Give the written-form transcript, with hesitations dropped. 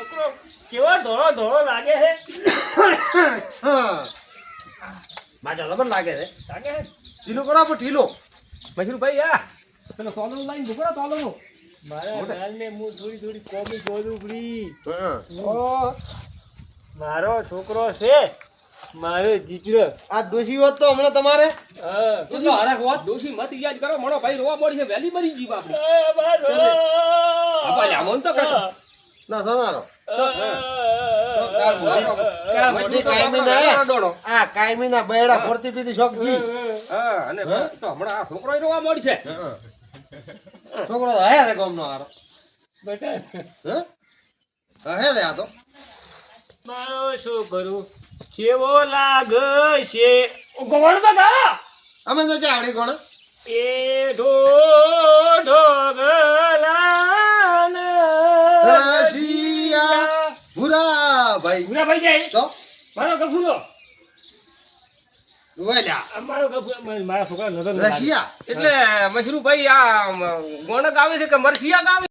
છોકરો કેવો ધોળો ધોળો લાગે છે માજા લબર લાગે છે લાગે છે ઢીલો કરો પણ ઢીલો મશરૂભાઈ આ પેલો તોલનું લાઈન ભૂખડા તોલનું મારા ગાલને હું થોડી થોડી કોમી જોડું પડી ઓ મારો છોકરો છે મારો જીજરો આ ડોશી હોત તો હમણાં તમારે હા કેટલો હરખ હોત દોશી મત યાદ કરો મણો ભાઈ રોવા મળી છે વેલી મરી ગઈ બાપ મારો આપા લામોન તો કાઢો ના તમારો ડોડો આ કાયમી ના બેડા ફોડતી પીતી શોખજી હા અને તો હમણાં આ છોકરો રોવા મળી છે છોકરો તો હે ગમ નો હારો બેટા હે રે આ તો મારો છોકરો કેવો લાગશે ગોળ તો ગા અમે તો ચાવડી કોણ એ ઢોગલાન રશિયા ભૂરા ભાઈ પૂરા ભાઈ જાય તો મારો ગફુરો વેલ્યા મારો ગફુરો મારા છોકરા નજર રશિયા એટલે મશરૂભાઈ આ ગોણક આવે છે કે મરસિયા આવે